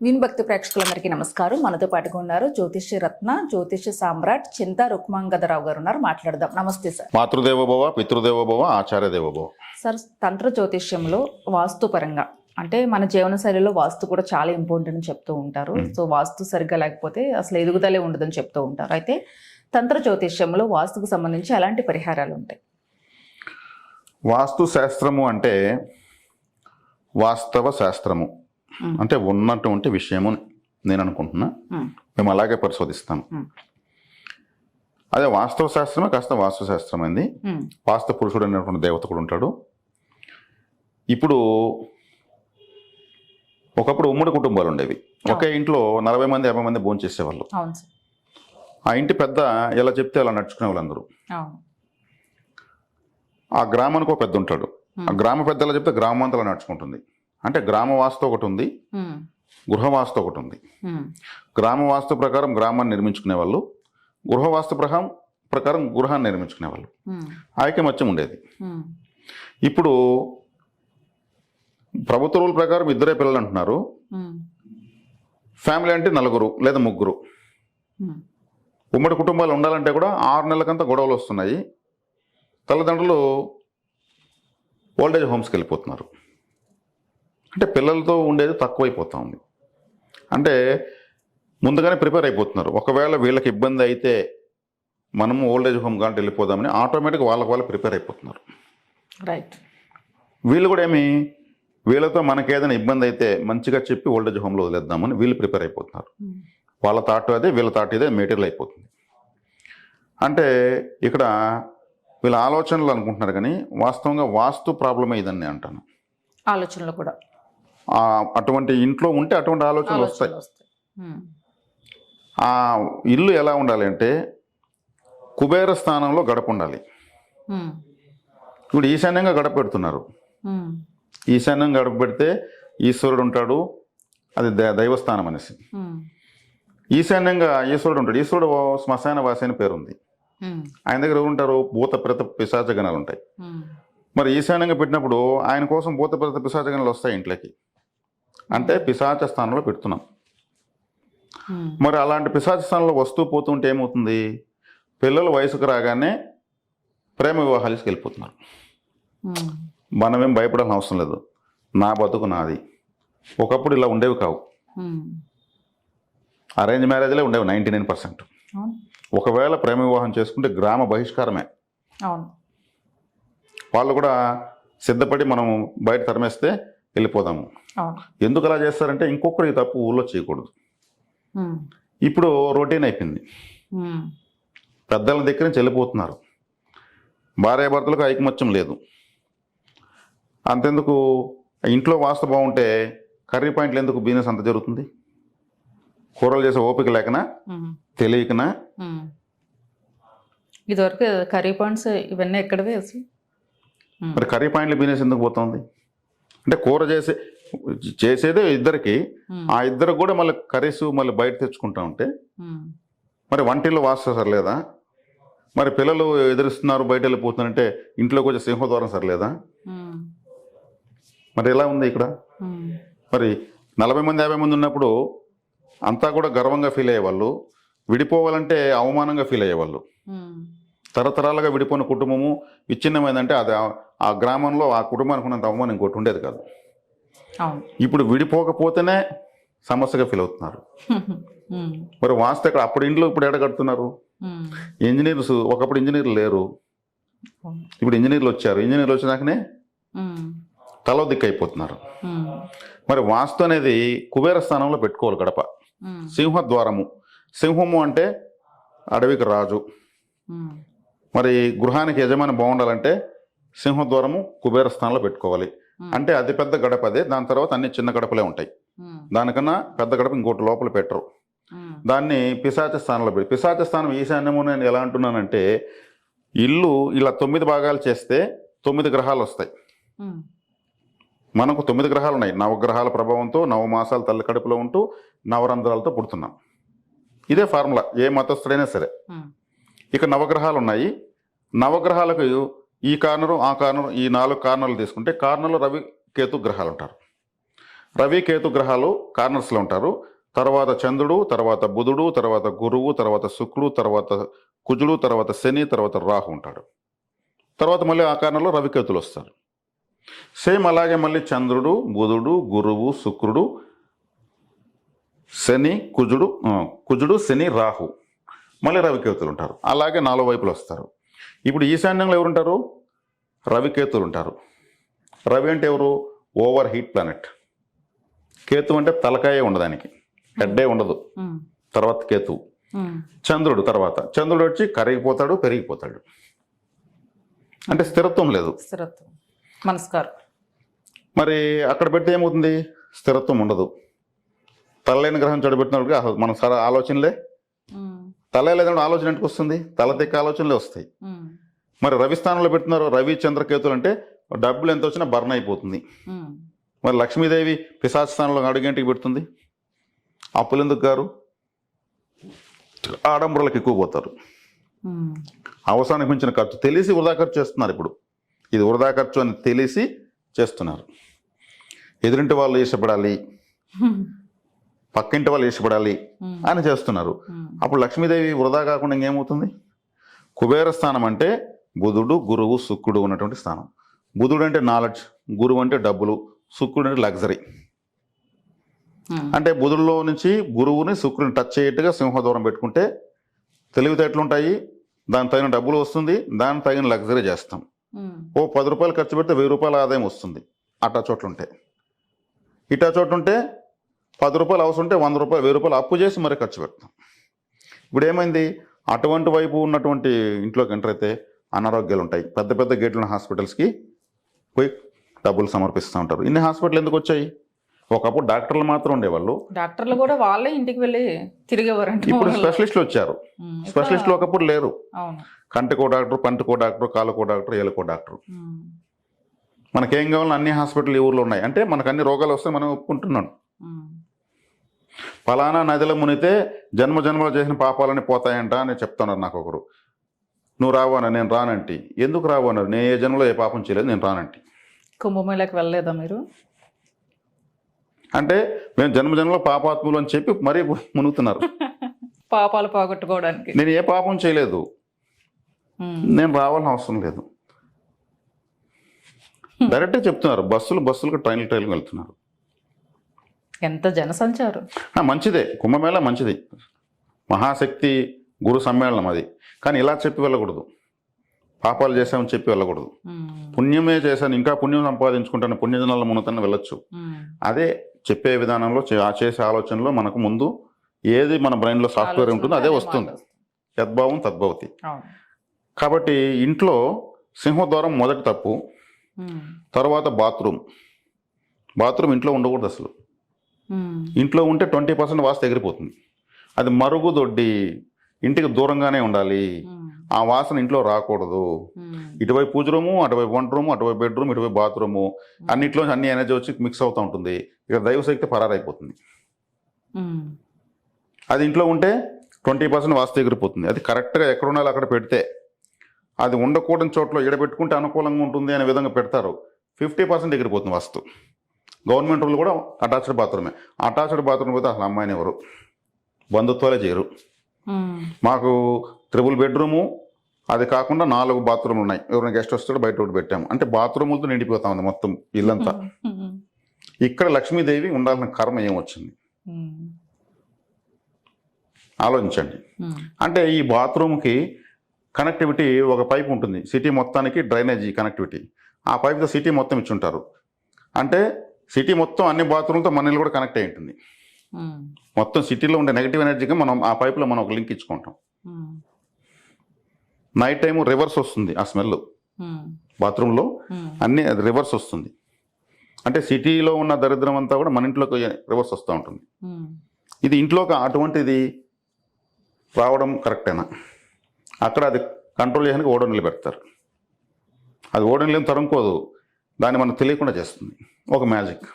Win భక్తి ప్రేక్షకులందరికీ నమస్కారం. మనతో పాటుగా ఉన్నారు జ్యోతిష్య రత్న, జ్యోతిష్య సామ్రాట్ చింతా రుక్మాంగదరావు గారు ఉన్నారు. మాట్లాడదాం. నమస్తే సార్. మాతృదేవోభవ, పితృదేవోభవ, ఆచార్య దేవోభవ. సార్, తంత్ర జ్యోతిష్యంలో వాస్తు పరంగా అంటే మన జీవన శైలిలో వాస్తు కూడా చాలా ఇంపార్టెంట్ అని చెప్తూ ఉంటారు. సో వాస్తు సరిగ్గా లేకపోతే అసలు ఎదుగుదలే ఉండదని చెప్తూ ఉంటారు. అయితే తంత్ర జ్యోతిష్యంలో వాస్తుకు సంబంధించి ఎలాంటి పరిహారాలు ఉంటాయి? వాస్తు శాస్త్రము అంటే వాస్తవ శాస్త్రము అంటే ఉన్నటువంటి విషయము నేను అనుకుంటున్నా. మేము అలాగే పరిశోధిస్తాం. అదే వాస్తవ శాస్త్రమే కాస్త వాస్తు శాస్త్రం అయింది. వాస్తు పురుషుడు అనేటువంటి దేవత కూడా ఉంటాడు. ఇప్పుడు ఒకప్పుడు ఉమ్మడి కుటుంబాలు ఉండేవి. ఒకే ఇంట్లో 40 మంది 50 మంది భోజనం చేసేవాళ్ళు. ఆ ఇంటి పెద్ద ఎలా చెప్తే అలా నడుచుకునే వాళ్ళందరూ. ఆ గ్రామానికి ఒక పెద్ద ఉంటాడు. ఆ గ్రామ పెద్ద ఎలా చెప్తే గ్రామం అంతా అలా నడుచుకుంటుంది. అంటే గ్రామ వాస్తు ఒకటి ఉంది, గృహవాస్తు ఒకటి ఉంది. గ్రామ వాస్తు ప్రకారం గ్రామాన్ని నిర్మించుకునే వాళ్ళు, గృహవాస్తు ప్రకారం గృహాన్ని నిర్మించుకునే వాళ్ళు. ఐకమత్యం ఉండేది. ఇప్పుడు ప్రభుత్వ రూల్ ప్రకారం 2 పిల్లలు అంటున్నారు. ఫ్యామిలీ అంటే 4 లేదా 3. ఉమ్మడి కుటుంబాలు ఉండాలంటే కూడా 6 నెలలకంతా గొడవలు వస్తున్నాయి. తల్లిదండ్రులు ఓల్డేజ్ హోమ్స్కి వెళ్ళిపోతున్నారు. అంటే పిల్లలతో ఉండేది తక్కువైపోతూ ఉంది. అంటే ముందుగానే ప్రిపేర్ అయిపోతున్నారు. ఒకవేళ వీళ్ళకి ఇబ్బంది అయితే మనము ఓల్డేజ్ హోమ్ కాబట్టి వెళ్ళిపోదామని ఆటోమేటిక్గా వాళ్ళు ప్రిపేర్ అయిపోతున్నారు. రైట్. వీళ్ళు కూడా వీళ్ళతో మనకి ఏదైనా ఇబ్బంది అయితే మంచిగా చెప్పి ఓల్డేజ్ హోమ్లో వదిలేద్దామని వీళ్ళు ప్రిపేర్ అయిపోతున్నారు. వాళ్ళ థాట్ అదే, వీళ్ళ థాట్ ఇదే మెటీరియల్ అయిపోతుంది. అంటే ఇక్కడ వీళ్ళ ఆలోచనలు అనుకుంటున్నారు కానీ వాస్తవంగా వాస్తు ప్రాబ్లమే ఇదని అంటాను. ఆలోచనలు కూడా అటువంటి ఇంట్లో ఉంటే అటువంటి ఆలోచనలు వస్తాయి. ఆ ఇల్లు ఎలా ఉండాలి అంటే కుబేర స్థానంలో గడప ఉండాలి. ఇప్పుడు ఈశాన్యంగా గడప పెడుతున్నారు. ఈశాన్యం గడప పెడితే ఈశ్వరుడు ఉంటాడు. అది దైవస్థానం అనేసి. ఈశాన్యంగా ఈశ్వరుడు ఉంటాడు. ఈశ్వరుడు శ్మశాన వాసి అని పేరుంది. ఆయన దగ్గర ఎవరు ఉంటారు? భూత ప్రేత పిశాచ గణాలు ఉంటాయి. మరి ఈశాన్యంగా పెట్టినప్పుడు ఆయన కోసం భూత ప్రేత పిశాచ గణాలు వస్తాయి ఇంట్లోకి. అంటే పిశాచ స్థానంలో పెడుతున్నాం. మరి అలాంటి పిశాచ స్థానంలో వస్తూ పోతుంటే ఏమవుతుంది? పిల్లలు వయసుకు రాగానే ప్రేమ వివాహాలకు వెళ్ళిపోతున్నారు. మనమేం భయపడాల్సిన అవసరం లేదు. నా బతుకు నాది. ఒకప్పుడు ఇలా ఉండేవి కావు. అరేంజ్ మ్యారేజ్లే ఉండేవి 99%. ఒకవేళ ప్రేమ వివాహం చేసుకుంటే గ్రామ బహిష్కారమే. వాళ్ళు కూడా సిద్ధపడి మనం బయట తరిమేస్తే వెళ్ళిపోదాము. ఎందుకు అలా చేస్తారంటే ఇంకొకరికి తప్పు ఊళ్ళో చేయకూడదు. ఇప్పుడు రొటీన్ అయిపోయింది. పెద్దల దగ్గర నుంచి వెళ్ళిపోతున్నారు. భార్యాభర్తలకు ఐకమత్యం లేదు. అంతెందుకు ఇంట్లో వాస్తు బాగుంటే కర్రీ పాయింట్లు ఎందుకు బిజినెస్ అంత జరుగుతుంది? కూరలు చేసే ఓపిక లేకనా, తెలియకనా? ఇదివరకు కర్రీ పాయింట్స్ ఇవన్నీ ఎక్కడవే అసలు. మరి కర్రీ పాయింట్ల బిజినెస్ ఎందుకు పోతుంది? అంటే కూర చేసేదే ఇద్దరికి. ఆ ఇద్దరికి కూడా మళ్ళీ కర్రీస్ మళ్ళీ బయట తెచ్చుకుంటా ఉంటే మరి వంటిల్లో వాస్తు సరిలేదా? మరి పిల్లలు ఎదురుస్తున్నారు బయట వెళ్ళిపోతున్నారంటే ఇంట్లోకి వచ్చే సింహద్వారం సరిలేదా? మరి ఎలా ఉంది ఇక్కడ? మరి 40 మంది 50 మంది ఉన్నప్పుడు అంతా కూడా గర్వంగా ఫీల్ అయ్యేవాళ్ళు. విడిపోవాలంటే అవమానంగా ఫీల్ అయ్యేవాళ్ళు. తరతరాలుగా విడిపోయిన కుటుంబము విచ్ఛిన్నమైందంటే అది ఆ గ్రామంలో ఆ కుటుంబానికి ఉన్నంత అవమానం ఇంకోటి ఉండేది కాదు. ఇప్పుడు విడిపోకపోతేనే సమస్యగా ఫీల్ అవుతున్నారు. మరి వాస్తు ఎక్కడ? అప్పుడు ఇంట్లో ఇప్పుడు ఎక్కడ కడుతున్నారు? ఇంజనీర్స్ ఒకప్పుడు ఇంజనీర్లు లేరు, ఇప్పుడు ఇంజనీర్లు వచ్చారు. ఇంజనీర్లు వచ్చినాకనే తలో దిక్కు అయిపోతున్నారు. మరి వాస్తు అనేది కుబేర స్థానంలో పెట్టుకోవాలి గడప. సింహద్వారము. సింహము అంటే అడవికి రాజు. మరి గృహానికి యజమాని బాగుండాలంటే సింహద్వారము కుబేర స్థానంలో పెట్టుకోవాలి. అంటే అతిపెద్ద గడప అదే. దాని తర్వాత అన్ని చిన్న గడపలే ఉంటాయి. దానికన్నా పెద్ద గడప ఇంకోటి లోపల పెట్టరు. దాన్ని పిశాచ స్థానంలో పెట్టి, పిశాచ స్థానం ఈశాన్యము నేను ఎలా అంటున్నానంటే ఇల్లు ఇలా 9 భాగాలు చేస్తే 9 గ్రహాలు వస్తాయి. మనకు 9 గ్రహాలు ఉన్నాయి. నవగ్రహాల ప్రభావంతో 9 మాసాలు తల్లి కడుపులో ఉంటూ నవరంధ్రాలతో పుడుతున్నాం. ఇదే ఫార్ములా ఏ మతస్థుడైనా సరే. ఇక నవగ్రహాలు ఉన్నాయి. నవగ్రహాలకు ఈ కార్నరు ఆ కార్నరు ఈ 4 కార్నర్లు తీసుకుంటే కార్నర్లో రవి కేతు గ్రహాలు ఉంటారు. రవి కేతు గ్రహాలు కార్నర్స్లో ఉంటారు. తర్వాత చంద్రుడు, తర్వాత బుధుడు, తర్వాత గురువు, తర్వాత శుక్రుడు, తర్వాత కుజుడు, తర్వాత శని, తర్వాత రాహు ఉంటాడు. తర్వాత మళ్ళీ ఆ కార్నర్లో రవికేతులు వస్తారు. సేమ్ అలాగే మళ్ళీ చంద్రుడు, బుధుడు, గురువు, శుక్రుడు, శని, కుజుడు, శని, రాహు, మళ్ళీ రవికేతులు ఉంటారు. అలాగే 4 వైపులు వస్తారు. ఇప్పుడు ఈశాన్యంలో ఎవరుంటారు? రవికేతులు ఉంటారు. రవి అంటే ఎవరు? Over heat planet. కేతు అంటే తలకాయే ఉండదు, దానికి హెడ్డే ఉండదు. తర్వాత కేతువు. చంద్రుడు తర్వాత చంద్రుడు వచ్చి కరిగిపోతాడు, పెరిగిపోతాడు. అంటే స్థిరత్వం లేదు. స్థిరత్వం, మనస్కారం. మరి అక్కడ పెడితే ఏమవుతుంది? స్థిరత్వం ఉండదు. తలలేని గ్రహం చెడబెట్టినట్టుగా మన ఆలోచనలే. తల లేదంటే ఆలోచన ఎందుకు వస్తుంది? తల తెక్క ఆలోచనలే వస్తాయి. మరి రవి స్థానంలో పెడుతున్నారు. రవి చంద్రకేతులు అంటే డబ్బులు ఎంత వచ్చినా బర్న్ అయిపోతుంది. మరి లక్ష్మీదేవి పిశాచ స్థానంలో అడుగంటికి పెడుతుంది. అప్పులు ఎందుకు గారు? ఆడంబరాలకు ఎక్కువ పోతారు. అవసరానికి మించిన ఖర్చు తెలిసి వృధా ఖర్చు చేస్తున్నారు. ఇప్పుడు ఇది వృధా ఖర్చు అని తెలిసి చేస్తున్నారు. ఎదురింటి వాళ్ళు ఇష్టపడాలి, పక్కింటి వాళ్ళు ఇష్టపడాలి అని చేస్తున్నారు. అప్పుడు లక్ష్మీదేవి వృధా కాకుండా ఇంకేమవుతుంది? కుబేర స్థానం అంటే బుధుడు, గురువు, శుక్రుడు ఉన్నటువంటి స్థానం. బుధుడు అంటే నాలెడ్జ్, గురువు అంటే డబ్బులు, శుక్రుడు అంటే లగ్జరీ. అంటే బుధుడిలో నుంచి గురువుని శుక్రుని టచ్ అయ్యేట్టుగా సింహదూరం పెట్టుకుంటే తెలివితేటలు ఉంటాయి, దాని తగిన డబ్బులు వస్తుంది, దాని తగిన లగ్జరీ చేస్తాం. ఓ 10 రూపాయలు ఖర్చు పెడితే 1000 రూపాయల ఆదాయం వస్తుంది. అట్టా చోట్ల ఉంటే. ఇటా చోటు ఉంటే 10 రూపాయలు అవసరం ఉంటే 100 రూపాయలు 1000 రూపాయలు అప్పు చేసి మరీ ఖర్చు పెడతాం. ఇప్పుడు ఏమైంది? అటువంటి వైపు ఉన్నటువంటి ఇంట్లోకి ఎంటర్ అయితే అనారోగ్యాలు ఉంటాయి. పెద్ద పెద్ద గేట్లు ఉన్న హాస్పిటల్స్కి పోయి డబ్బులు సమర్పిస్తూ ఉంటారు. ఇన్ని హాస్పిటల్ ఎందుకు వచ్చాయి? ఒకప్పుడు డాక్టర్లు మాత్రం ఉండేవాళ్ళు. డాక్టర్లు కూడా వాళ్ళే ఇంటికి వెళ్ళి తిరిగేవారంట. ఇప్పుడు స్పెషలిస్టులు వచ్చారు. స్పెషలిస్టులు ఒకప్పుడు లేరు. అవును. కంటికో డాక్టర్, పంటికో డాక్టర్, కాలుకో డాక్టర్, ఏలుకో డాక్టర్. మనకేం కావాలో అన్ని హాస్పిటల్ ఈ ఊర్లో ఉన్నాయి. అంటే మనకు అన్ని రోగాలు వస్తే మనం ఒప్పుకుంటున్నాం. ఫలానా నదిలో మునిగితే జన్మ జన్మలు చేసిన పాపాలని పోతాయంట అని చెప్తున్నారు నాకు ఒకరు. నువ్వు రావన్నా? నేను రానంటి. ఎందుకు రావన్నారు? నేను ఏ జన్మలో ఏ పాపం చేయలేదు, నేను రానంటి. కుంభమేళకి వెళ్ళలేదా మీరు? అంటే మేము జన్మ జన్మలో పాపాత్ములు అని చెప్పి మరీ మునుగుతున్నారు. పాపాలు పోగొట్టుకోవడానికి. నేను ఏ పాపం చేయలేదు, నేను రావాల్సిన అవసరం లేదు. డైరెక్ట్గా చెప్తున్నారు. బస్సులకు ట్రైన్లు వెళ్తున్నారు. ఎంత జనసంచారం. మంచిదే, కుంభమేళ మంచిది, మహాశక్తి గురు సమ్మేళనం అది. కానీ ఇలా చెప్పి వెళ్ళకూడదు. పాపాలు చేశామని చెప్పి వెళ్ళకూడదు. పుణ్యమే చేశాను, ఇంకా పుణ్యం సంపాదించుకుంటాను, పుణ్యజనాల మునతన వెళ్ళొచ్చు. అదే చెప్పే విధానంలో చేసే ఆలోచనలో మనకు ముందు ఏది మన బ్రెయిన్లో సాఫ్ట్వేర్ ఉంటుందో అదే వస్తుంది. యద్భావం తద్భవతి. కాబట్టి ఇంట్లో సింహద్వారం మొదటి తప్పు. తర్వాత బాత్రూమ్ ఇంట్లో ఉండకూడదు అసలు. ఇంట్లో ఉంటే 20% వాస్తు ఎగిరిపోతుంది. అది మరుగుదొడ్డి, ఇంటికి దూరంగానే ఉండాలి. ఆ వాసన ఇంట్లో రాకూడదు. ఇటువైపు పూజ రూము, అటువైపు వంట రూము, అటువైపు బెడ్రూమ్, ఇటువైపు బాత్రూము, అన్నింటిలో అన్ని ఎనర్జీ వచ్చి మిక్స్ అవుతూ ఉంటుంది. ఇక దైవశక్తి పరారైపోతుంది. అది ఇంట్లో ఉంటే 20% వాస్తు ఎగిరిపోతుంది. అది కరెక్ట్గా ఎక్కడ ఉండాలో అక్కడ పెడితే, అది ఉండకూడని చోట్ల ఎడబెట్టుకుంటే అనుకూలంగా ఉంటుంది అనే విధంగా పెడతారు. 50% ఎగిరిపోతుంది వాస్తు. గవర్నమెంట్ రూల్ కూడా అటాచ్డ్ బాత్రూమే. అటాచ్డ్ బాత్రూమ్ పోతే అసలు అమ్మాయిని ఎవరు బంధుత్వాలే చేయరు. మాకు 3 బెడ్రూము, అది కాకుండా 4 బాత్రూమ్లు ఉన్నాయి. ఎవరైనా గెస్ట్ వస్తాడు బయట ఒకటి పెట్టాము అంటే బాత్రూములతో నిండిపోతా ఉంది మొత్తం ఇల్లంతా. ఇక్కడ లక్ష్మీదేవి ఉండాల్సిన కర్మ ఏమొచ్చింది ఆలోచించండి. అంటే ఈ బాత్రూమ్కి కనెక్టివిటీ ఒక పైప్ ఉంటుంది. సిటీ మొత్తానికి డ్రైనేజీ కనెక్టివిటీ. ఆ పైప్తో సిటీ మొత్తం ఇచ్చుంటారు. అంటే సిటీ మొత్తం అన్ని బాత్రూమ్లతో మన ఇల్లు కూడా కనెక్ట్ అయి ఉంటుంది. మొత్తం సిటీలో ఉండే నెగిటివ్ ఎనర్జీగా మనం ఆ పైపులో మనం ఒక లింక్ ఇచ్చుకుంటాం. నైట్ టైము రివర్స్ వస్తుంది ఆ స్మెల్. బాత్రూంలో అన్ని అది రివర్స్ వస్తుంది. అంటే సిటీలో ఉన్న దరిద్రం అంతా కూడా మన ఇంట్లోకి రివర్స్ వస్తూ ఉంటుంది. ఇది ఇంట్లోకి అటువంటిది రావడం కరెక్టేనా? అక్కడ అది కంట్రోల్ చేయడానికి ఓడో నిలబెడతారు. అది ఓడో నిలబడి తరుముకోదు, దాన్ని మనకు తెలియకుండా చేస్తుంది. ఒక మ్యాజిక్.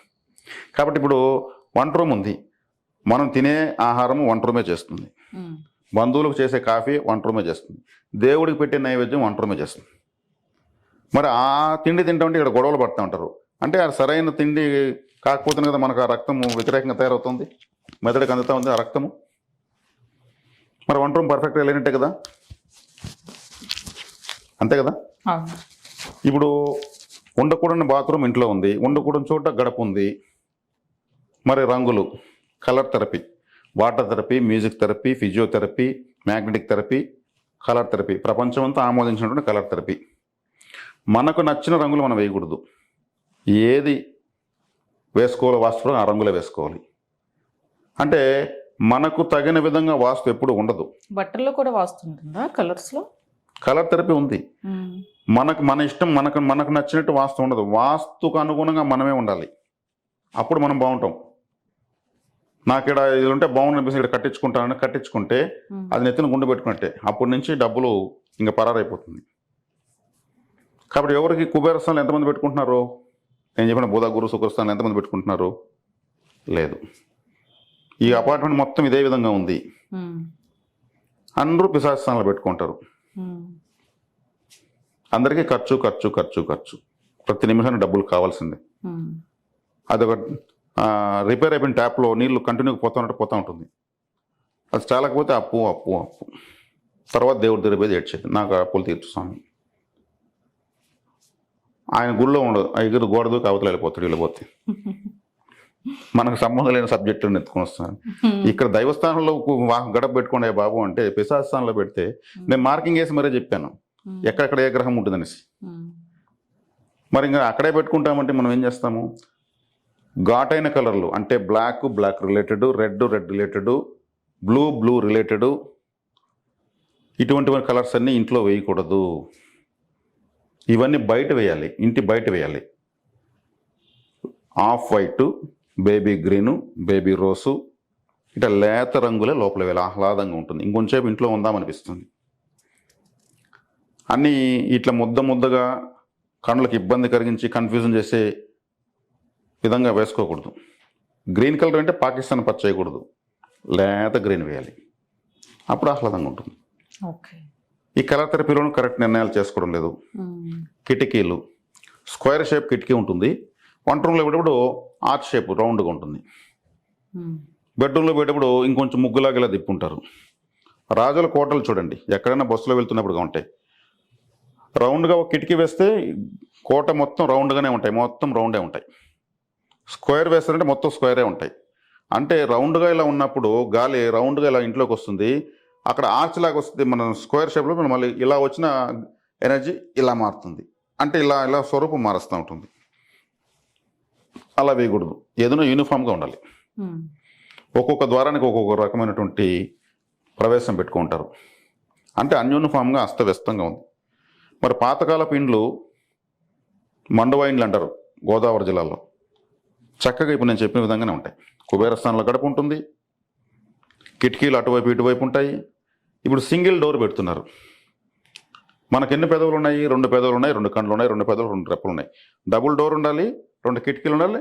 కాబట్టి ఇప్పుడు వంట రూమ్ ఉంది. మనం తినే ఆహారము వంట రూమే చేస్తుంది. బంధువులకు చేసే కాఫీ వంట రూమే చేస్తుంది. దేవుడికి పెట్టే నైవేద్యం వంట రూమే చేస్తుంది. మరి ఆ తిండి తింటామంటే ఇక్కడ గొడవలు పడుతూ ఉంటారు. అంటే ఆ సరైన తిండి కాకపోతే కదా మనకు ఆ రక్తము వ్యతిరేకంగా తయారవుతుంది, మెదడుకి అందుతా ఉంది ఆ రక్తము. మరి వంట రూమ్ పర్ఫెక్ట్గా లేనట్టే కదా, అంతే కదా. అవును. ఇప్పుడు ఉండకూడని బాత్రూమ్ ఇంట్లో ఉంది, ఉండకూడని చోట గడప ఉంది. మరి రంగులు, colour therapy, water therapy, music therapy, physiotherapy, magnetic therapy, colour therapy, ప్రపంచమంతా ఆమోదించినటువంటి కలర్ థెరపీ. మనకు నచ్చిన రంగులు మనం వేయకూడదు. ఏది వేసుకోవాలి వాస్తులో ఆ రంగులే వేసుకోవాలి. అంటే మనకు తగిన విధంగా వాస్తు ఎప్పుడు ఉండదు. బట్టల్లో కూడా వాస్తుంటుందా కలర్స్లో? కలర్ థెరపీ ఉంది. మన ఇష్టం, మనకు నచ్చినట్టు వాస్తు ఉండదు. వాస్తుకు అనుగుణంగా మనమే ఉండాలి, అప్పుడు మనం బాగుంటాం. నాకు ఇక్కడ ఇది ఉంటే బాగుంది అనిపిస్తుంది, ఇక్కడ కట్టించుకుంటానని కట్టించుకుంటే అది నెత్తిన గుండె పెట్టుకున్నట్టే. అప్పటి నుంచి డబ్బులు ఇంకా పరారైపోతుంది. కాబట్టి ఎవరికి కుబేర స్థానాలు ఎంతమంది పెట్టుకుంటున్నారు? నేను చెప్పిన బుధ గురు శుక్రస్థానాలు ఎంతమంది పెట్టుకుంటున్నారు? లేదు. ఈ అపార్ట్మెంట్ మొత్తం ఇదే విధంగా ఉంది, అందరూ పిశాచ స్థానాలు పెట్టుకుంటారు. అందరికీ ఖర్చు ఖర్చు ఖర్చు ఖర్చు, ప్రతి నిమిషానికి డబ్బులు కావాల్సిందే. అదొక రిపేర్ అయిపోయిన ట్యాప్లో నీళ్లు కంటిన్యూగా పోతూ ఉంటుంది. అది చాలకపోతే అప్పు అప్పు అప్పు, తర్వాత దేవుడి దగ్గర పోయి ఏడ్చేది, నాకు అప్పులు తీర్చు స్వామి. ఆయన గుళ్ళో ఉండదు, ఆ ఎగురు గోడ దూకి అవతల వెళ్ళిపోతాడు. వెళ్ళిపోతే మనకు సంబంధం లేని సబ్జెక్టులను ఎత్తుకొని వస్తున్నాను. ఇక్కడ దైవస్థానంలో గడప పెట్టుకోండి బాబు అంటే, పిశాచ స్థానంలో పెడితే నేను మార్కింగ్ వేసి మరీ చెప్పాను ఎక్కడెక్కడ ఏ గ్రహం ఉంటుందనేసి. మరి ఇంకా అక్కడే పెట్టుకుంటామంటే మనం ఏం చేస్తాము? ఘాటైన కలర్లు అంటే black related, red related, blue related, ఇటువంటి కలర్స్ అన్నీ ఇంట్లో వేయకూడదు. ఇవన్నీ బయట వేయాలి, ఇంటి బయట వేయాలి. Off white, baby green, baby rose, ఇట్లా లేత రంగులే లోపల వేయాలి. ఆహ్లాదంగా ఉంటుంది, ఇంకొంచేపు ఇంట్లో ఉందామనిపిస్తుంది. అన్నీ ఇట్లా ముద్దగా కళ్ళకి ఇబ్బంది కలిగించి కన్ఫ్యూజన్ చేసే విధంగా వేసుకోకూడదు. గ్రీన్ కలర్ అంటే పాకిస్తాన్ పచ్చ చేయకూడదు, లేత గ్రీన్ వేయాలి, అప్పుడు ఆహ్లాదంగా ఉంటుంది. ఓకే. ఈ కలర్ థెరపీలోనూ కరెక్ట్ నిర్ణయాలు చేసుకోవడం లేదు. కిటికీలు స్క్వేర్ షేప్ కిటికీ ఉంటుంది, వంట రూమ్లో పెట్టేప్పుడు ఆర్చ్ షేప్ రౌండ్గా ఉంటుంది. బెడ్రూమ్లో పెట్టేప్పుడు ఇంకొంచెం ముగ్గులాగా ఇలా తిప్పుంటారు. రాజుల కోటలు చూడండి, ఎక్కడైనా బస్సులో వెళ్తున్నప్పుడుగా ఉంటాయి. రౌండ్గా ఒక కిటికీ వేస్తే కోట మొత్తం రౌండ్గానే ఉంటాయి, మొత్తం రౌండే ఉంటాయి. స్క్వేర్ వేస్తారంటే మొత్తం స్క్వేరే ఉంటాయి. అంటే రౌండ్గా ఇలా ఉన్నప్పుడు గాలి రౌండ్గా ఇలా ఇంట్లోకి వస్తుంది, అక్కడ ఆర్చ్ లాగా వస్తుంది. మన స్క్వేర్ షేప్లో మళ్ళీ ఇలా వచ్చిన ఎనర్జీ ఇలా మారుతుంది, అంటే ఇలా స్వరూపం మారుస్తూ ఉంటుంది. అలా వేయకూడదు, ఏదైనా యూనిఫామ్గా ఉండాలి. ఒక్కొక్క ద్వారానికి ఒక్కొక్క రకమైనటువంటి ప్రవేశం పెట్టుకుంటారు, అంటే అన్యూనిఫామ్గా అస్తవ్యస్తంగా ఉంది. మరి పాతకాలపు ఇండ్లు మండవ ఇండ్లు అంటారు గోదావరి జిల్లాలో, చక్కగా ఇప్పుడు నేను చెప్పిన విధంగానే ఉంటాయి. కుబేరస్థానంలో గడప ఉంటుంది, కిటికీలు అటువైపు ఇటువైపు ఉంటాయి. ఇప్పుడు సింగిల్ డోర్ పెడుతున్నారు. మనకు ఎన్ని పెదవులు ఉన్నాయి? 2 పెదవులు ఉన్నాయి, 2 కళ్ళు ఉన్నాయి, 2 పెదవులు, 2 రెప్పలు ఉన్నాయి. డబుల్ డోర్ ఉండాలి, 2 కిటికీలు ఉండాలి,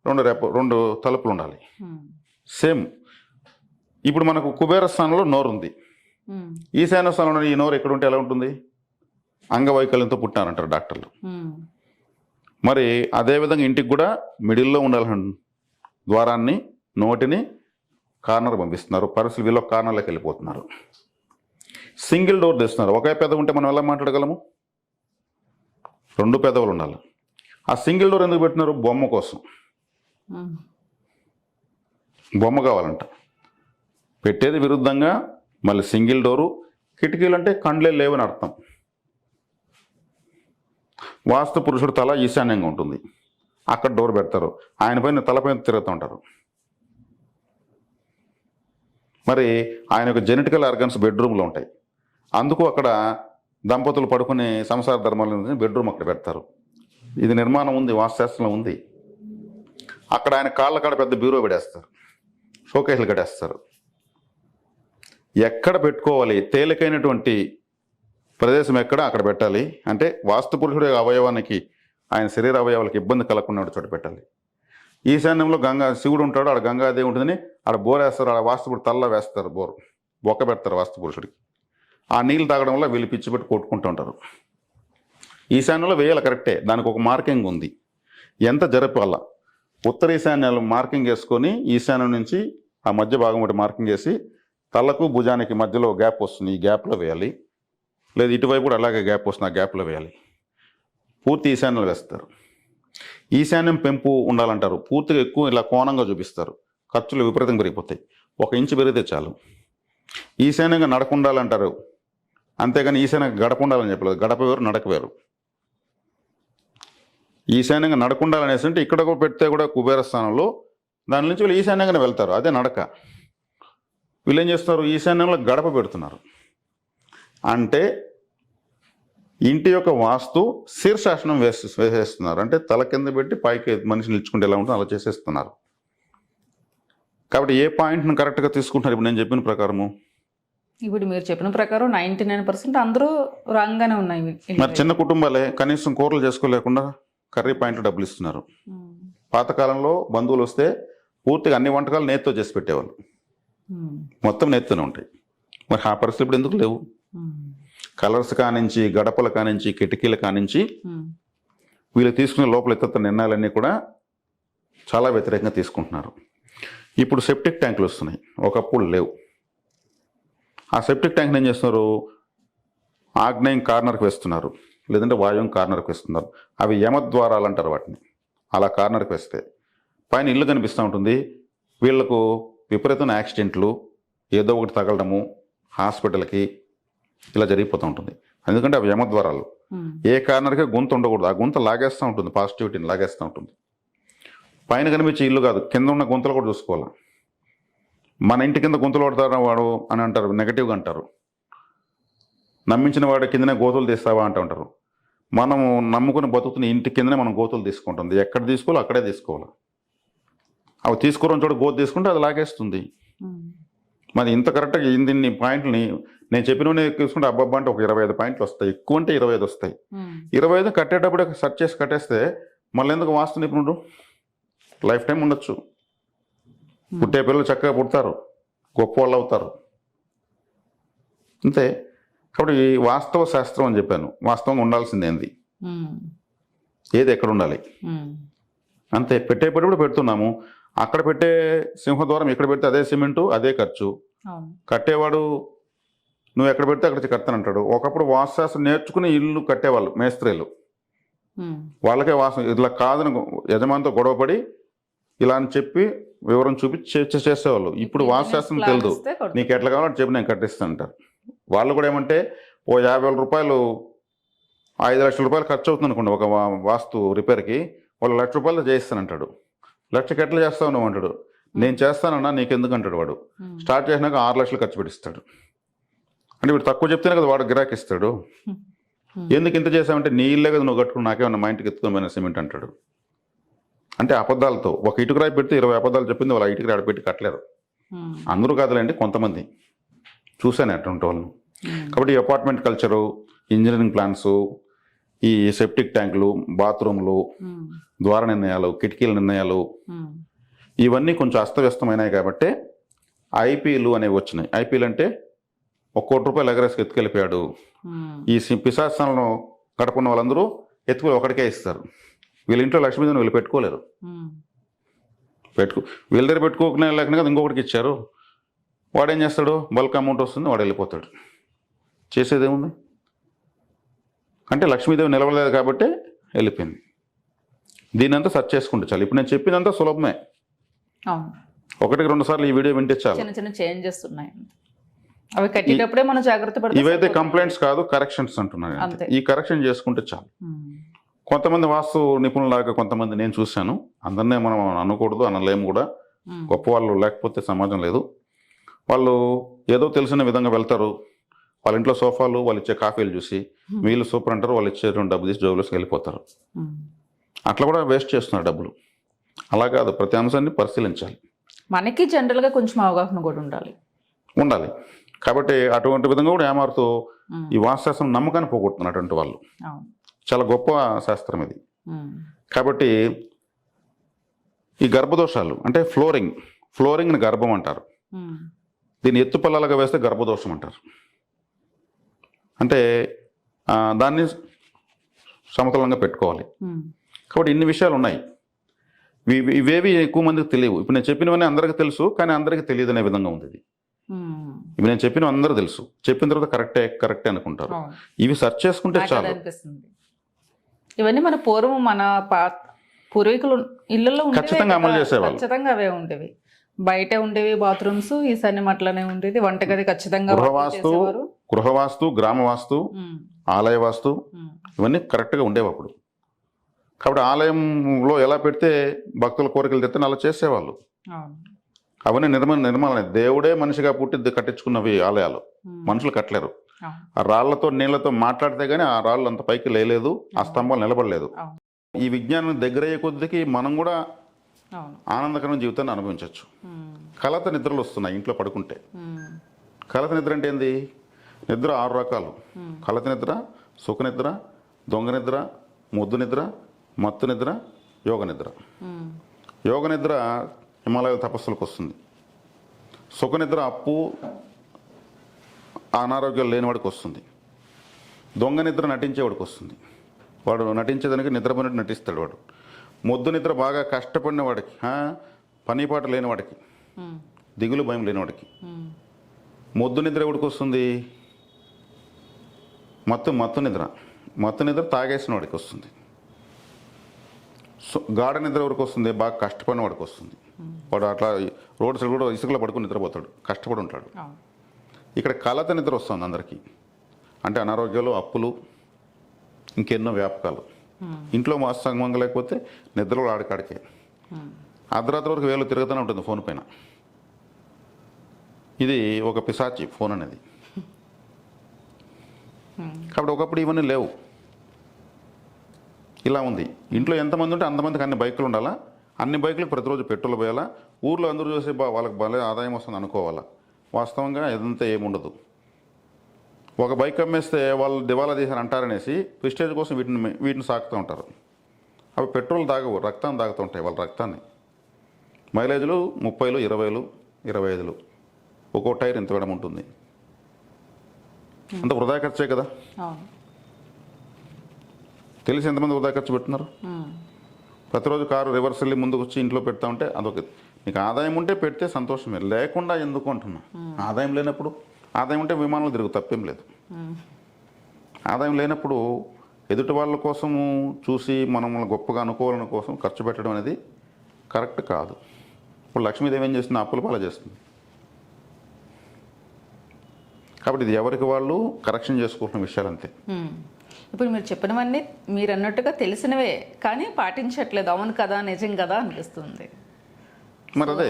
2 తలుపులు ఉండాలి. సేమ్ ఇప్పుడు మనకు కుబేర స్థానంలో నోరు ఉంది, ఈశాన్య స్థానంలో ఈ నోరు ఎక్కడ ఉంటే ఎలా ఉంటుంది? అంగవైకల్యంతో పుట్టారంటారు డాక్టర్లు. మరి అదేవిధంగా ఇంటికి కూడా మిడిల్లో ఉండాలి ద్వారాన్ని, నోటిని కార్నర్ పంపిస్తున్నారు. పరిస్థితులు వీళ్ళు కార్నర్లోకి వెళ్ళిపోతున్నారు. సింగిల్ డోర్ తెస్తున్నారు. ఒకే పెదవి ఉంటే మనం ఎలా మాట్లాడగలము? 2 పెదవులు ఉండాలి. ఆ సింగిల్ డోర్ ఎందుకు పెట్టినారు? బొమ్మ కోసం, బొమ్మ కావాలంట. పెట్టేది విరుద్ధంగా మళ్ళీ సింగిల్ డోరు. కిటికీలు అంటే కండ్లే లేవని అర్థం. వాస్తు పురుషుడు తల ఈశాన్యంగా ఉంటుంది, అక్కడ డోర్ పెడతారు. ఆయన పైన తలపైన తిరుగుతూ ఉంటారు. మరి ఆయన యొక్క జెనెటికల్ ఆర్గన్స్ బెడ్రూమ్లో ఉంటాయి. అందుకు అక్కడ దంపతులు పడుకునే సంసార ధర్మాలు బెడ్రూమ్ అక్కడ పెడతారు. ఇది నిర్మాణం ఉంది, వాస్తుశాస్త్రంలో ఉంది. అక్కడ ఆయన కాళ్ళ కాడ పెద్ద బ్యూరో పెట్టేస్తారు, షోకేసులు కట్టేస్తారు. ఎక్కడ పెట్టుకోవాలి? తేలికైనటువంటి ప్రదేశం ఎక్కడ అక్కడ పెట్టాలి. అంటే వాస్తు పురుషుడి అవయవానికి, ఆయన శరీర అవయవాలకు ఇబ్బంది కలగకుండా చోట పెట్టాలి. ఈశాన్యంలో శివుడు ఉంటాడు, ఆడ గంగాదేవి ఉంటుందని ఆడ బోర్ వేస్తారు. ఆడ వాస్తుపుడు తల్ల వేస్తారు, బోర్ బొక్క పెడతారు వాస్తు పురుషుడికి. ఆ నీళ్ళు తాగడం వల్ల వీళ్ళు పిచ్చి పెట్టి కొట్టుకుంటూ ఉంటారు. ఈశాన్యంలో వేయాలి కరెక్టే, దానికి ఒక మార్కింగ్ ఉంది. ఎంత జరపాల? ఉత్తర ఈశాన్యాలు మార్కింగ్ వేసుకొని ఈశాన్యం నుంచి ఆ మధ్య భాగం ఒకటి మార్కింగ్ వేసి తలకు భుజానికి మధ్యలో గ్యాప్ వస్తుంది, ఈ గ్యాప్లో వేయాలి. లేదు ఇటువైపు కూడా అలాగే గ్యాప్ వస్తుంది, ఆ గ్యాప్లో వేయాలి. పూర్తి ఈశాన్యాలు వేస్తారు. ఈశాన్యం పెంపు ఉండాలంటారు, పూర్తిగా ఎక్కువ ఇలా కోణంగా చూపిస్తారు, ఖర్చులు విపరీతంగా పెరిగిపోతాయి. 1 ఇంచు పెరిగితే చాలు. ఈశాన్యంగా నడక ఉండాలంటారు, అంతేగాని ఈశాన్యంగా గడప ఉండాలని చెప్పలేదు. గడప వేరు, నడక వేరు. ఈశాన్యంగా నడక ఉండాలనేసి అంటే ఇక్కడ కూడా పెడితే కూడా కుబేర స్థానంలో దాని నుంచి వీళ్ళు ఈశాన్యంగానే వెళ్తారు, అదే నడక. వీళ్ళు ఏం చేస్తున్నారు, ఈశాన్యంలో గడప పెడుతున్నారు. అంటే ఇంటి యొక్క వాస్తు శీర్షాసనం వేసేస్తున్నారు. అంటే తల కింద పెట్టి పైకి మనిషి నిల్చుకుంటే ఎలా ఉంటుందో అలా చేసేస్తున్నారు. కాబట్టి ఏ పాయింట్ను కరెక్ట్గా తీసుకుంటున్నారు ఇప్పుడు నేను చెప్పిన ప్రకారము? ఇప్పుడు మీరు చెప్పిన ప్రకారం 99% అందరూ రాంగ్గానే ఉన్నాయి. మరి చిన్న కుటుంబాలే కనీసం కూరలు చేసుకోలేకుండా కర్రీ పాయింట్లు డబ్బులు ఇస్తున్నారు. పాతకాలంలో బంధువులు వస్తే పూర్తిగా అన్ని వంటకాలు నేతితో చేసి పెట్టేవాళ్ళు, మొత్తం నేతితోనే ఉంటాయి. మరి ఆ పరిస్థితులు ఇప్పుడు ఎందుకు లేవు? కలర్స్ కానించి, గడపల కానించి, కిటికీల కానించి వీళ్ళు తీసుకునే లోపల ఇతర నిర్ణయాలన్నీ కూడా చాలా వ్యతిరేకంగా తీసుకుంటున్నారు. ఇప్పుడు సెప్టిక్ ట్యాంకులు వస్తున్నాయి, ఒకప్పుడు లేవు. ఆ సెప్టిక్ ట్యాంక్ని ఏం చేస్తున్నారు, ఆగ్నేయం కార్నర్కి వేస్తున్నారు, లేదంటే వాయువ్యం కార్నర్కి వేస్తున్నారు. అవి యమద్వారాలు అంటారు వాటిని. అలా కార్నర్కి వేస్తే పైన ఇల్లు కనిపిస్తూ ఉంటుంది. వీళ్లకు విపరీతమైన యాక్సిడెంట్లు, ఏదో ఒకటి తగలడము, హాస్పిటల్కి ఇలా జరిగిపోతూ ఉంటుంది. ఎందుకంటే అవి యమద్వారాలు. ఏ కార్నర్కి గుంత ఉండకూడదు, ఆ గుంత లాగేస్తూ ఉంటుంది, పాజిటివిటీని లాగేస్తూ ఉంటుంది. పైన కనిపించే ఇల్లు కాదు, కింద ఉన్న గుంతలు కూడా చూసుకోవాలి. మన ఇంటి కింద గుంతలు పడతాడు వాడు అని అంటారు, నెగటివ్గా అంటారు. నమ్మించిన వాడు కిందనే గోతులు తీస్తావా అంటూ ఉంటారు. మనం నమ్ముకుని బతుకుతున్న ఇంటి కిందనే మనం గోతులు తీసుకుంటుంది. ఎక్కడ తీసుకోవాలో అక్కడే తీసుకోవాలి. అవి తీసుకోవడం చోట గోతు తీసుకుంటే అది లాగేస్తుంది. మరి ఇంత కరెక్ట్గా ఇన్ని పాయింట్లని నేను చెప్పినవన్నీ తీసుకుంటే అబ్బబ్బా అంటే ఒక 25 పాయింట్లు వస్తాయి, ఎక్కువ అంటే 25 వస్తాయి. 25 కట్టేటప్పుడే సెర్చ్ చేసి కట్టేస్తే మళ్ళీ ఎందుకు వాస్తు నిపుణుడు లైఫ్ టైం ఉండొచ్చు. పుట్టే పిల్లలు చక్కగా పుడతారు, గొప్ప వాళ్ళు అవుతారు, అంతే. కాబట్టి ఈ వాస్తవ శాస్త్రం అని చెప్పాను, వాస్తవంగా ఉండాల్సింది ఏంది, ఏది ఎక్కడ ఉండాలి అంతే. పెట్టేటప్పుడు పెడుతున్నాము, అక్కడ పెట్టే సింహద్వారం ఎక్కడ పెడితే అదే సిమెంటు, అదే ఖర్చు. కట్టేవాడు నువ్వు ఎక్కడ పెడితే అక్కడ కడతానంటాడు. ఒకప్పుడు వాస్తుశాస్త్రం నేర్చుకుని ఇల్లు కట్టేవాళ్ళు మేస్త్రీలు, వాళ్ళకే వాస్తు ఇట్లా కాదని యజమానితో గొడవపడి ఇలా అని చెప్పి వివరం చూపి చేసేవాళ్ళు. ఇప్పుడు వాస్తుశాస్త్రం తెలియదు, నీకు ఎట్లా కావాలో చెప్పి నేను కట్టిస్తాను అంటారు. వాళ్ళు కూడా ఏమంటే ఓ 50,000 రూపాయలు, 5 లక్షల రూపాయలు ఖర్చు అవుతుంది అనుకోండి ఒక వాస్తు రిపేర్కి, వాళ్ళు 1 లక్ష రూపాయలు చేయిస్తానంటాడు. 1 లక్షకి ఎట్లా చేస్తావు నువ్వు అంటాడు. నేను చేస్తానన్నా నీకెందుకు అంటాడు వాడు. స్టార్ట్ చేసినాక 6 లక్షలు ఖర్చు పెట్టిస్తాడు. అంటే వీడు తక్కువ చెప్తేనే కదా వాడు గిరాకిస్తాడు. ఎందుకు ఇంత చేసావంటే నీ ఇల్లే కదా నువ్వు కట్టుకుని, నాకేమన్నా మా ఇంటికి ఎత్తుకోమని సిమెంట్ అంటాడు. అంటే అబద్ధాలతో ఒక ఇటుకరాయి పెడితే 20 అబద్ధాలు చెప్పింది, వాళ్ళు ఇటుకరాయి ఆడపెట్టి కట్టలేరు. అందరూ కాదులేండి, కొంతమంది చూశాను అటువంటి వాళ్ళని. కాబట్టి ఈ అపార్ట్మెంట్ కల్చరు, ఇంజనీరింగ్ ప్లాన్స్, ఈ సెప్టిక్ ట్యాంకులు, బాత్రూమ్లు, ద్వార నిర్ణయాలు, కిటికీల నిర్ణయాలు, ఇవన్నీ కొంచెం అస్తవ్యస్తమైనాయి. కాబట్టి ఐపీలు అనేవి వచ్చినాయి. ఐపీలు అంటే 1 కోటి రూపాయలు ఎగరేసుకు ఎత్తుకెళ్ళిపోయాడు. ఈ పిశాచాలను గడపున్న వాళ్ళందరూ ఎత్తుకుని ఒకటికే ఇస్తారు. వీళ్ళ ఇంట్లో లక్ష్మీదేవిని వీళ్ళు పెట్టుకోలేరు. వీళ్ళ దగ్గర పెట్టుకోకుండా లేకుండా కదా ఇంకొకటికి ఇచ్చారు. వాడేం చేస్తాడు, బల్క్ అమౌంట్ వస్తుంది, వాడు వెళ్ళిపోతాడు. చేసేదేముంది అంటే లక్ష్మీదేవి నిలవలేదు కాబట్టి వెళ్ళిపోయింది. దీనంతా సెర్చ్ చేసుకుంటే చాలు. ఇప్పుడు నేను చెప్పినంత సులభమే. 1-2 సార్లు ఈ వీడియో వింటే చాలు. చిన్న చిన్న చేంజెస్ ఉన్నాయి, అవి కట్టేటప్పుడే మనం జాగ్రత్త పడాలి. ఇవైతే కంప్లైంట్స్ కాదు, కరెక్షన్స్ అంటున్నాను. ఈ కరెక్షన్ చేసుకుంటే చాలు. కొంతమంది వాస్తు నిపుణులాగా కొంతమంది నేను చూశాను. అందరినీ మనం అనకూడదు, అనలేము కూడా. గొప్ప వాళ్ళు లేకపోతే సమాజం లేదు. వాళ్ళు ఏదో తెలిసిన విధంగా వెళ్తారు. వాళ్ళ ఇంట్లో సోఫాలు, వాళ్ళు ఇచ్చే కాఫీలు చూసి వీళ్ళు సూపర్ అంటారు, వాళ్ళు ఇచ్చే 2 డబ్బు తీసి జోబులోకి వెళ్ళిపోతారు. అట్లా కూడా వేస్ట్ చేస్తున్నారు డబ్బులు. అలా కాదు, ప్రతి అంశాన్ని పరిశీలించాలి. మనకి జనరల్గా కొంచెం అవగాహన కూడా ఉండాలి. కాబట్టి అటువంటి విధంగా కూడా ఏమారుతూ ఈ వాస్తుశాస్త్రం నమ్మకాన్ని పోగొడుతున్నారు అటువంటి వాళ్ళు. చాలా గొప్ప శాస్త్రం ఇది. కాబట్టి ఈ గర్భదోషాలు అంటే ఫ్లోరింగ్ని గర్భం అంటారు. దీన్ని ఎత్తు పల్లాలుగా వేస్తే గర్భదోషం అంటారు. అంటే దాన్ని సమతలంగా పెట్టుకోవాలి. కాబట్టి ఇన్ని విషయాలు ఉన్నాయి. ఇవేవి ఎక్కువ మందికి తెలియవు. ఇప్పుడు నేను చెప్పినవన్నీ అందరికీ తెలుసు, కానీ అందరికీ తెలియదు అనే విధంగా ఉంది ఇది. ఇవి నేను చెప్పినవి అందరూ తెలుసు, చెప్పిన తర్వాత కరెక్టే అనుకుంటారు. ఇవి సెర్చ్ చేసుకుంటే చాలు. అనిపిస్తుంది ఇవన్నీ మన పూర్వం మన పూర్వీకులు ఇళ్లలో ఖచ్చితంగా అమలు చేసేవాళ్ళు. ఖచ్చితంగా అవే ఉండేవి. బయట ఉండేవి బాత్రూమ్స్, ఈశాన్యం అట్లనే ఉండేది. వంటగది ఖచ్చితంగా గృహవాస్తు, గ్రామవాస్తు, ఆలయ వాస్తు ఇవన్నీ కరెక్ట్గా ఉండేవి అప్పుడు. కాబట్టి ఆలయంలో ఎలా పెడితే భక్తుల కోరికలు తెస్తే అలా చేసేవాళ్ళు. అవన్నీ నిర్మాణ దేవుడే మనిషిగా పుట్టి కట్టించుకున్నవి ఆలయాలు, మనుషులు కట్టలేరు. ఆ రాళ్లతో నీళ్లతో మాట్లాడితే గానీ ఆ రాళ్ళు అంత పైకి లేలేదు, ఆ స్తంభాలు నిలబడలేదు. ఈ విజ్ఞానం దగ్గరయ్యే కొద్దికి మనం కూడా ఆనందకరమైన జీవితాన్ని అనుభవించవచ్చు. కలత నిద్రలు వస్తున్నాయి ఇంట్లో పడుకుంటే. కలత నిద్ర అంటే ఏంది? నిద్ర 6 రకాలు. కలత నిద్ర, సుఖ నిద్ర, దొంగ నిద్ర, ముద్దు నిద్ర, మత్తు నిద్ర, యోగ నిద్ర. యోగ నిద్ర హిమాలయ తపస్సులకు వస్తుంది. సుఖ నిద్ర అప్పు అనారోగ్యాలు లేనివాడికి వస్తుంది. దొంగ నిద్ర నటించేవాడికి వస్తుంది. వాడు నటించేదానికి నిద్రపోయినట్టు నటిస్తాడు వాడు. మొద్దు నిద్ర బాగా కష్టపడిన వాడికి, పనిపాట లేనివాడికి, దిగులు భయం లేనివాడికి. మొద్దు నిద్ర ఎవడికి వస్తుంది? మత్తు నిద్ర తాగేసిన వాడికి వస్తుంది. గాఢ నిద్ర ఎవరికి వస్తుంది? బాగా కష్టపడిన వాడికి వస్తుంది. వాడు అట్లా రోడ్ సైడ్ కూడా ఇసుకలో పడుకుని నిద్రపోతాడు, కష్టపడి ఉంటాడు. ఇక్కడ కలత నిద్ర వస్తుంది అందరికీ. అంటే అనారోగ్యాలు, అప్పులు, ఇంకెన్నో వ్యాపకాలు. ఇంట్లో వాస్తవంగా లేకపోతే నిద్రలో ఆడికాడికే అర్ధరాత్రి వరకు వేలు తిరుగుతూనే ఉంటుంది ఫోన్ పైన. ఇది ఒక పిశాచి ఫోన్ అనేది. కాబట్టి ఒకప్పుడు ఇవన్నీ లేవు, ఇలా ఉంది. ఇంట్లో ఎంతమంది ఉంటే అంతమందికి అన్ని బైకులు ఉండాలా, అన్ని బైకులకు ప్రతిరోజు పెట్రోల్ పోయాలా, ఊర్లో అందరూ చూసి వాళ్ళకి భలే ఆదాయం వస్తుంది అనుకోవాలా. వాస్తవంగా ఇదంతా ఏముండదు. ఒక బైక్ అమ్మేస్తే వాళ్ళు దివాలా తీసారు అంటారనేసి ప్రెస్టేజ్ కోసం వీటిని సాగుతూ ఉంటారు. అవి పెట్రోల్ తాగవు, రక్తాన్ని తాగుతూ ఉంటాయి. వాళ్ళ రక్తాన్ని. మైలేజ్లు 30, 20, 25. ఒక్కో టైర్ ఇంత వేయడం ఉంటుంది. అంత వృధా ఖర్చే కదా. తెలిసి ఎంతమంది వృధా ఖర్చు పెడుతున్నారు? ప్రతిరోజు కారు రివర్స్ వెళ్ళి ముందుకు వచ్చి ఇంట్లో పెడతా ఉంటే అదొక. నీకు ఆదాయం ఉంటే పెడితే సంతోషమే, లేకుండా ఎందుకు అంటున్నా. ఆదాయం లేనప్పుడు, ఆదాయం ఉంటే విమానాలు తిరుగు, తప్పేం లేదు. ఆదాయం లేనప్పుడు ఎదుటి వాళ్ళ కోసము చూసి మనల్ని గొప్పగా అనుకోవాలని కోసం ఖర్చు పెట్టడం అనేది కరెక్ట్ కాదు. ఇప్పుడు లక్ష్మీదేవి ఏం చేస్తుంది? అప్పుల పాలు చేస్తుంది. కాబట్టి ఇది ఎవరికి వాళ్ళు కరెక్షన్ చేసుకుంటున్న విషయాలు అంతే. ఇప్పుడు మీరు చెప్పినవన్నీ మీరు అన్నట్టుగా తెలిసినవే, కానీ పాటించట్లేదు. అవును కదా, నిజం కదా అనిపిస్తుంది. మరి అదే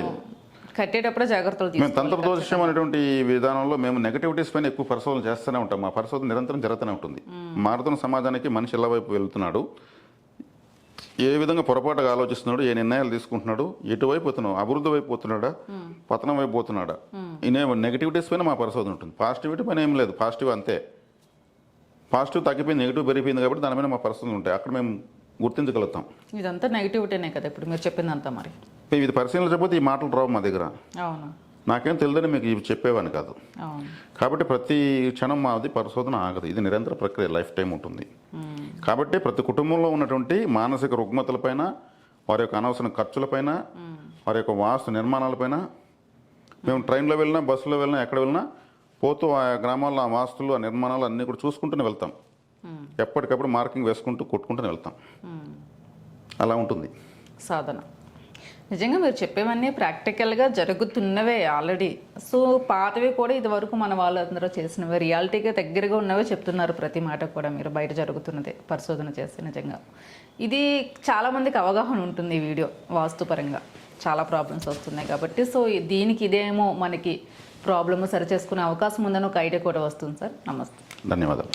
కట్టేటప్పుడే జాగ్రత్తలు మేము తంత్ర జ్యోతిష్యం అనేటువంటి విధానంలో మేము నెగటివిటీస్ పైన ఎక్కువ పరిశోధన చేస్తూనే ఉంటాం. మా పరిశోధన నిరంతరం జరుగుతూనే ఉంటుంది. మారుతున్న సమాజానికి మనిషి ఎలా వైపు వెళ్తున్నాడు, ఏ విధంగా పొరపాటుగా ఆలోచిస్తున్నాడు, ఏ నిర్ణయాలు తీసుకుంటున్నాడు, ఎటువైపు పోతున్నాడు, అభివృద్ధి వైపు పోతున్నాడా, పతనం వైపు పోతున్నాడా, ఇనే నెగటివిటీస్ పైన మా పరిశోధన ఉంటుంది. పాజిటివిటీ పైన ఏం లేదు. పాజిటివ్ అంతే. పాజిటివ్ తగ్గిపోయింది, నెగిటివ్ పెరిగిపోయింది కాబట్టి దాని మీద మా పరిస్థితులు ఉంటాయి. అక్కడ మేము గుర్తించగలుగుతాం. ఇదంతా నెగిటివిటీనే కదా ఇప్పుడు మీరు చెప్పిందంతా. మరి ఇది పరిశీలించకపోతే ఈ మాటలు రావు మా దగ్గర. అవును, నాకేం తెలియదని మీకు ఇవి చెప్పేవాని కాదు. కాబట్టి ప్రతి క్షణం మాది పరిశోధన ఆగదు. ఇది నిరంతర ప్రక్రియ, లైఫ్ టైం ఉంటుంది. కాబట్టి ప్రతి కుటుంబంలో ఉన్నటువంటి మానసిక రుగ్మతలపైన, వారి యొక్క అనవసర ఖర్చులపైన, వారి యొక్క వాస్తు నిర్మాణాలపైన మేము ట్రైన్లో వెళ్ళినా, బస్సులో వెళ్ళినా, ఎక్కడ వెళ్ళినా పోతూ ఆ గ్రామాల్లో ఆ వాస్తులు, ఆ నిర్మాణాలు అన్నీ కూడా చూసుకుంటూనే వెళ్తాం. ఎప్పటికప్పుడు మార్కింగ్ వేసుకుంటూ కొట్టుకుంటూనే వెళ్తాం. అలా ఉంటుంది సాధన. నిజంగా మీరు చెప్పేవన్నీ ప్రాక్టికల్గా జరుగుతున్నవే ఆల్రెడీ. సో పాతవి కూడా ఇదివరకు మన వాళ్ళందరూ చేసినవి, రియాలిటీగా దగ్గరగా ఉన్నవే చెప్తున్నారు. ప్రతి మాట కూడా మీరు బయట జరుగుతున్నదే పరిశోధన చేస్తే. నిజంగా ఇది చాలామందికి అవగాహన ఉంటుంది. ఈ వీడియో వాస్తుపరంగా చాలా ప్రాబ్లమ్స్ వస్తున్నాయి కాబట్టి, సో దీనికి ఇదేమో మనకి ప్రాబ్లమ్ సరి చేసుకునే అవకాశం ఉందని ఒక ఐడియా కూడా వస్తుంది సార్. నమస్తే, ధన్యవాదాలు.